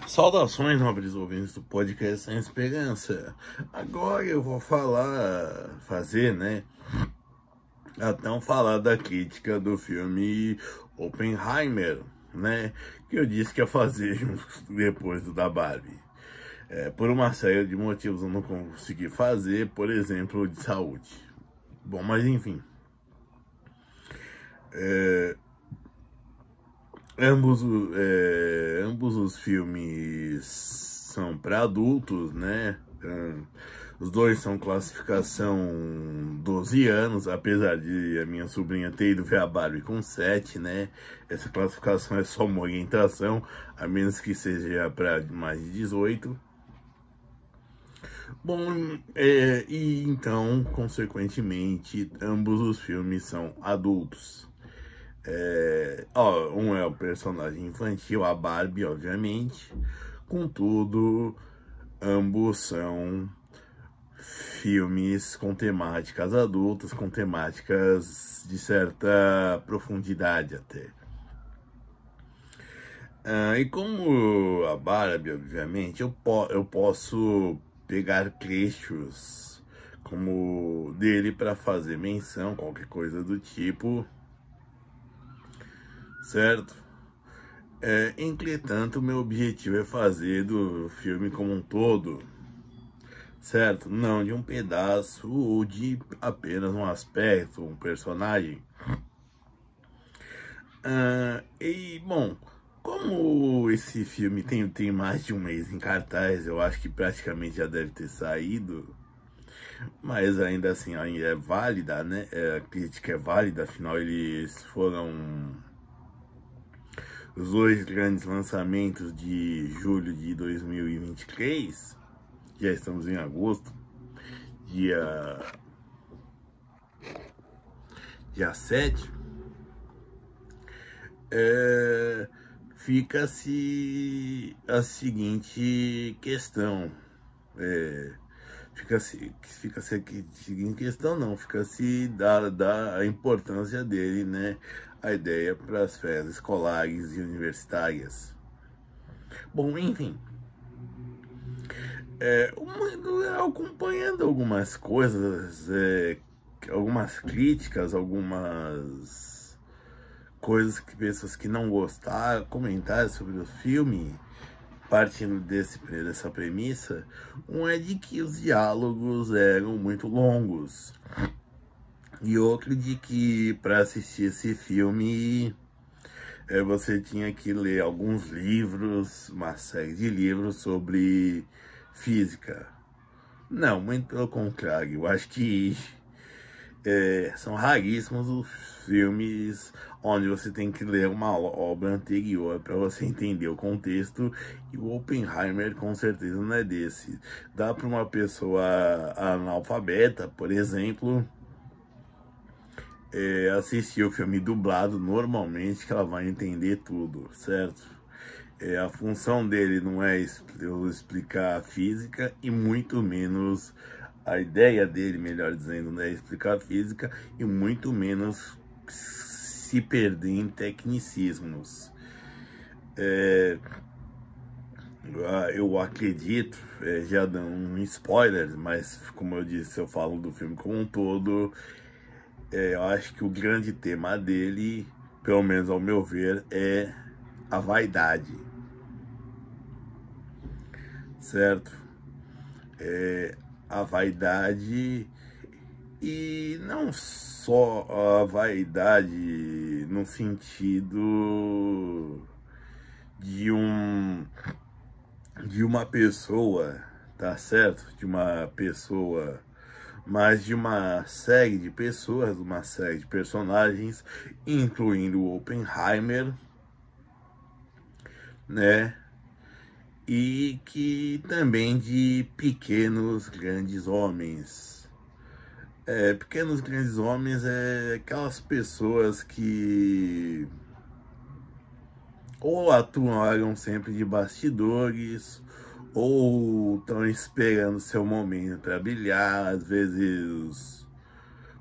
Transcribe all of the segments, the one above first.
Saudações, nobres ouvintes do podcast Sem Esperança. Agora eu vou falar da crítica do filme Oppenheimer, né? Que eu disse que ia fazer depois do da Barbie. Por uma série de motivos eu não consegui fazer, por exemplo, de saúde. Bom, mas enfim. Ambos os filmes são para adultos, né? Os dois são classificação 12 anos, apesar de a minha sobrinha ter ido ver a Barbie com 7, né? Essa classificação é só uma orientação, a menos que seja para mais de 18. Bom, e então, consequentemente, ambos os filmes são adultos. Um é o personagem infantil, a Barbie, obviamente. Contudo, ambos são filmes com temáticas adultas, com temáticas de certa profundidade até. E como a Barbie, obviamente, eu posso pegar trechos como dele para fazer menção, qualquer coisa do tipo, certo? Entretanto, meu objetivo é fazer do filme como um todo, certo? Não de um pedaço ou de apenas um aspecto, um personagem. Bom, como esse filme tem mais de um mês em cartaz, eu acho que praticamente já deve ter saído, mas ainda assim ainda é válida, né? A crítica é válida, afinal eles foram os dois grandes lançamentos de julho de 2023, já estamos em agosto, dia 7, fica-se a seguinte questão, fica-se a seguinte questão, não, fica-se da a importância dele, né, a ideia para as férias escolares e universitárias. Bom, enfim, acompanhando algumas coisas, algumas críticas, algumas coisas que pessoas que não gostaram, comentários sobre o filme, partindo dessa premissa, um é de que os diálogos eram muito longos, e outro de que para assistir esse filme você tinha que ler alguns livros, uma série de livros sobre física. Não, muito pelo contrário, eu acho que são raríssimos os filmes onde você tem que ler uma obra anterior para você entender o contexto, e o Oppenheimer com certeza não é desse. Dá para uma pessoa analfabeta, por exemplo, assistir o filme dublado normalmente, que ela vai entender tudo, certo? A função dele não é explicar a física, e muito menos a ideia dele, melhor dizendo, não é explicar a física, e muito menos se perder em tecnicismos. Eu acredito, já dando um spoiler, mas como eu disse, eu falo do filme como um todo. Eu acho que o grande tema dele, pelo menos ao meu ver, é a vaidade, certo? A vaidade, e não só a vaidade no sentido de uma pessoa, tá certo? De uma pessoa, mas de uma série de pessoas, uma série de personagens, incluindo o Oppenheimer, né? E que também de pequenos grandes homens. Pequenos grandes homens é aquelas pessoas que ou atuaram sempre de bastidores, ou estão esperando seu momento para brilhar. Às vezes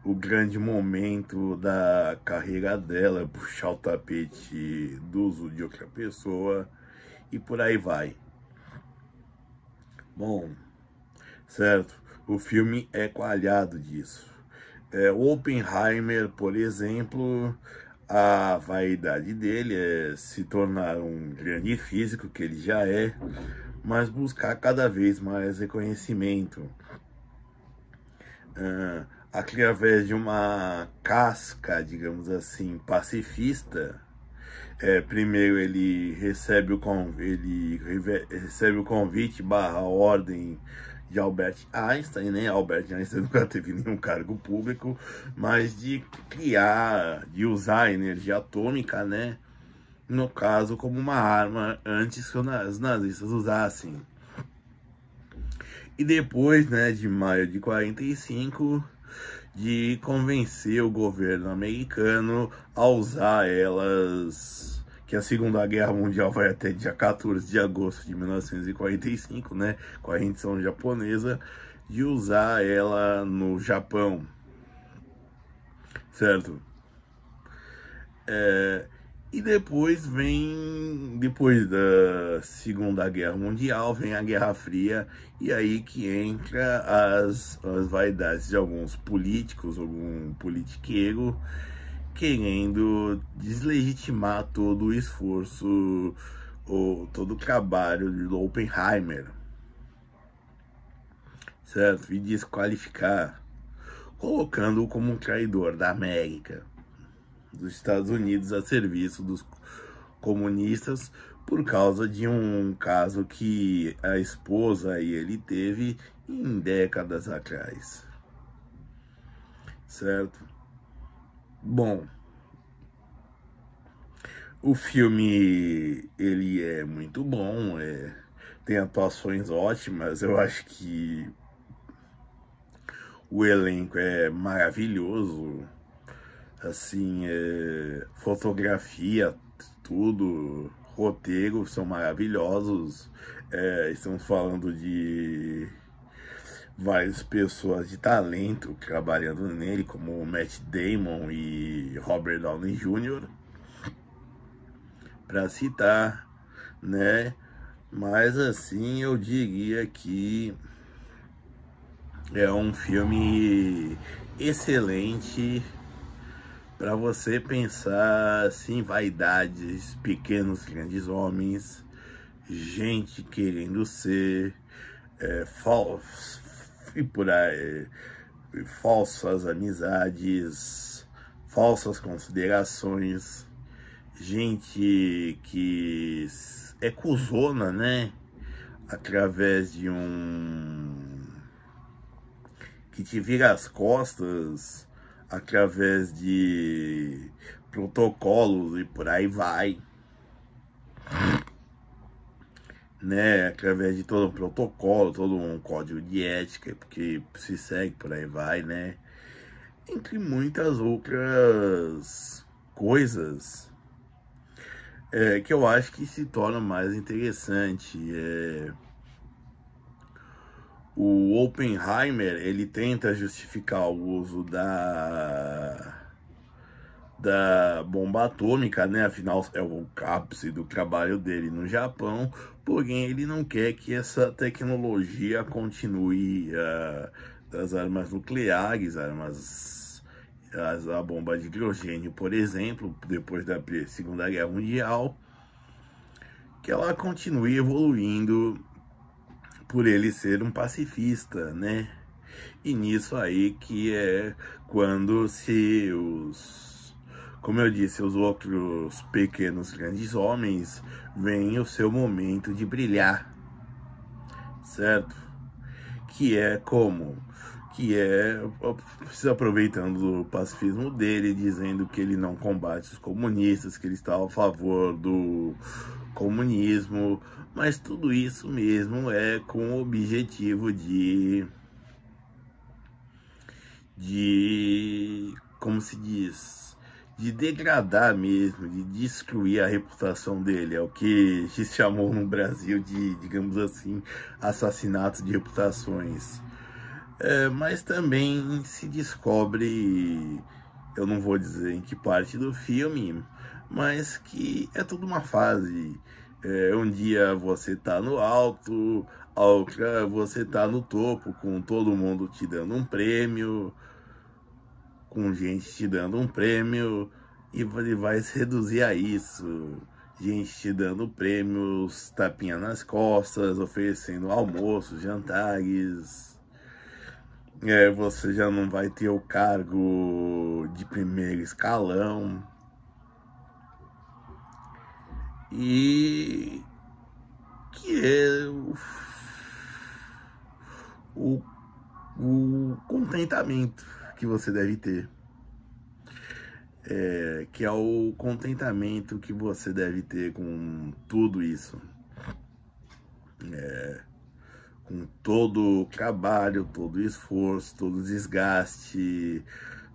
o grande momento da carreira dela é puxar o tapete do uso de outra pessoa. e por aí vai. Bom, certo, o filme é coalhado disso. O Oppenheimer, por exemplo, a vaidade dele é se tornar um grande físico, que ele já é, mas buscar cada vez mais reconhecimento. Através de uma casca, digamos assim, pacifista. Primeiro ele recebe o convite barra ordem de Albert Einstein, né? Albert Einstein nunca teve nenhum cargo público, mas de criar, de usar a energia atômica, né? No caso, como uma arma antes que os nazistas usassem. E depois, né, de maio de 45, de convencer o governo americano a usar elas, que a Segunda Guerra Mundial vai até dia 14 de agosto de 1945, né, com a rendição japonesa, de usar ela no Japão, certo? E depois depois da Segunda Guerra Mundial, vem a Guerra Fria, e aí que entra as vaidades de alguns políticos, algum politiqueiro, querendo deslegitimar todo o esforço, ou todo o trabalho de Oppenheimer, certo? E desqualificar, colocando-o como um traidor da América, dos Estados Unidos, a serviço dos comunistas, por causa de um caso que a esposa e ele teve em décadas atrás, certo? Bom, o filme, ele é muito bom, tem atuações ótimas, eu acho que o elenco é maravilhoso, assim, fotografia, tudo, roteiro são maravilhosos. Estamos falando de várias pessoas de talento trabalhando nele, como Matt Damon e Robert Downey Jr., para citar, né? Mas assim, eu diria que é um filme excelente para você pensar assim, vaidades, pequenos, grandes homens, gente querendo ser e por aí, falsas amizades, falsas considerações, gente que é cuzona, né? Através de que te vira as costas, através de protocolos e por aí vai, né? Através de todo um protocolo, todo um código de ética que se segue, por aí vai, né? Entre muitas outras coisas que eu acho que se torna mais interessante. O Oppenheimer, ele tenta justificar o uso da bomba atômica, né? Afinal, é o ápice do trabalho dele no Japão, porém ele não quer que essa tecnologia continue das armas nucleares, a bomba de hidrogênio, por exemplo, depois da Segunda Guerra Mundial, que ela continue evoluindo, por ele ser um pacifista, né? E nisso aí que é quando como eu disse, os outros pequenos grandes homens veem o seu momento de brilhar, certo? Que é como? Que é se aproveitando do pacifismo dele, dizendo que ele não combate os comunistas, que ele está a favor do comunismo, mas tudo isso mesmo é com o objetivo de como se diz, de degradar mesmo, de destruir a reputação dele. É o que se chamou no Brasil de, digamos assim, assassinato de reputações. Mas também se descobre, eu não vou dizer em que parte do filme, mas que é tudo uma fase. Um dia você tá no alto, a outra você tá no topo, com todo mundo te dando um prêmio, com gente te dando um prêmio, e vai se reduzir a isso. Gente te dando prêmios, tapinha nas costas, oferecendo almoços, jantares. Você já não vai ter o cargo de primeiro escalão. E que é o contentamento que você deve ter. Que é o contentamento que você deve ter com tudo isso. Com todo o trabalho, todo o esforço, todo o desgaste,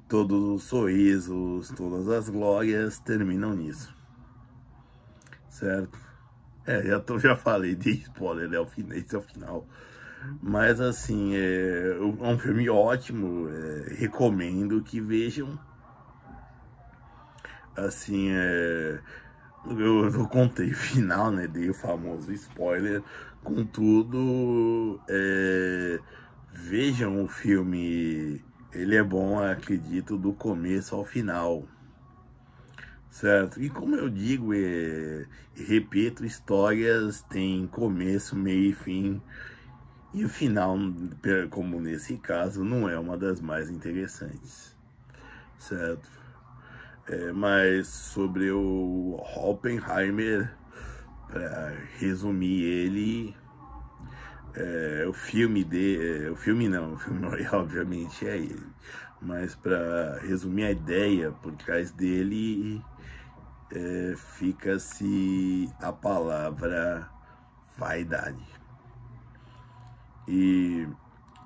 todos os sorrisos, todas as glórias terminam nisso. Certo? Já falei de spoiler, esse é o final. Mas assim, é um filme ótimo, recomendo que vejam. Assim, eu contei o final, né? Dei o famoso spoiler. Contudo, vejam o filme. Ele é bom, acredito, do começo ao final. Certo? E como eu digo, repito, histórias têm começo, meio e fim. E o final, como nesse caso, não é uma das mais interessantes. Certo? Mas sobre o Oppenheimer, para resumir ele, o filme obviamente é ele, mas para resumir a ideia por trás dele, fica-se a palavra vaidade. E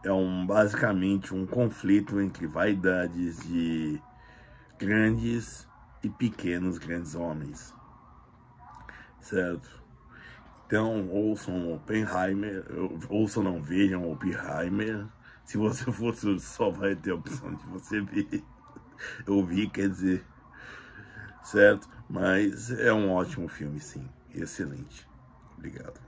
é basicamente um conflito entre vaidades de grandes e pequenos grandes homens, certo? Então ouçam Oppenheimer, não vejam Oppenheimer. Se você fosse, só vai ter a opção de você ver, ouvir, quer dizer, certo? Mas é um ótimo filme, sim, excelente. Obrigado.